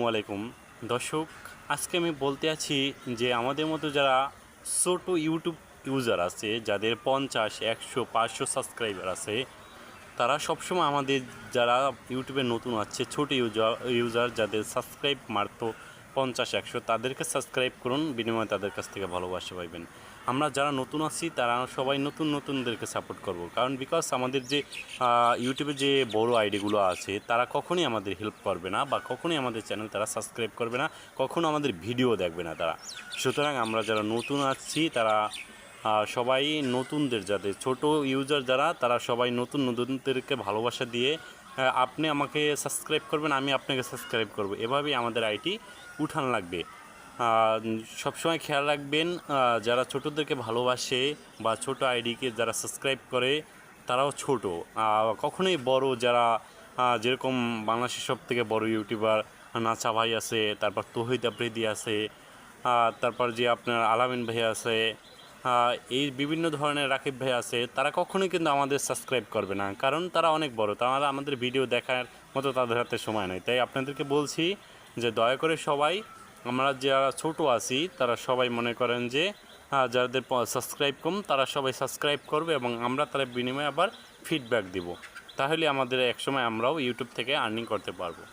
আলাইকুম দর্শক, আজকে আমি বলতে আছি যে আমাদের মতো যারা ছোট ইউটিউব ইউজার আছে, যাদের 50, 100, 500 সাবস্ক্রাইবার আছে, তারা সবসময় আমাদের যারা ইউটিউবে নতুন আছে ছোট ইউজার যাদের সাবস্ক্রাইব মাত্র 50-100, তাদেরকে সাবস্ক্রাইব করুন, বিনিময়ে তাদের কাছ থেকে ভালোবাসা পাইবেন। আমরা যারা নতুন আছি তারা সবাই নতুনদেরকে সাপোর্ট করব, কারণ বিকজ আমাদের যে ইউটিউবে যে বড় আইডিগুলো আছে তারা কখনোই আমাদের হেল্প করবে না, বা কখনোই আমাদের চ্যানেল তারা সাবস্ক্রাইব করবে না, কখনো আমাদের ভিডিও দেখবে না তারা। সুতরাং আমরা যারা নতুন আছি তারা সবাই নতুনদের, যাদের ছোট ইউজার যারা, তারা সবাই নতুনদেরকে ভালোবাসা দিয়ে আপনি আমাকে সাবস্ক্রাইব করবেন, আমি আপনাকে সাবস্ক্রাইব করব, এভাবেই আমাদের আইটি উঠান লাগবে। সবসময় খেয়াল রাখবেন, যারা ছোটদেরকে ভালোবাসে বা ছোট আইডিকে যারা সাবস্ক্রাইব করে তারাও ছোট, কখনোই বড় যারা যেরকম বাংলাদেশের সব থেকে বড় ইউটিউবার নাচা ভাই আছে, তারপর তৌহিদ আফ্রিদি আছে, তারপর যে আপনার আলামিন ভাই আছে, এই বিভিন্ন ধরনের রাকিব ভাই আছে, তারা কখনোই কিন্তু আমাদের সাবস্ক্রাইব করবে না, কারণ তারা অনেক বড়, তারা আমাদের ভিডিও দেখার মতো তাদের হাতে সময় নেই। তাই আপনাদেরকে বলছি যে দয়া করে সবাই, আমরা যারা ছোট আছি তারা সবাই মনে করেন যে যাদের সাবস্ক্রাইব কম তারা সবাই সাবস্ক্রাইব করবে, এবং আমরা তার বিনিময়ে আবার ফিডব্যাক দিব, তাহলে আমাদের একসময় আমরাও ইউটিউব থেকে আর্নিং করতে পারবো।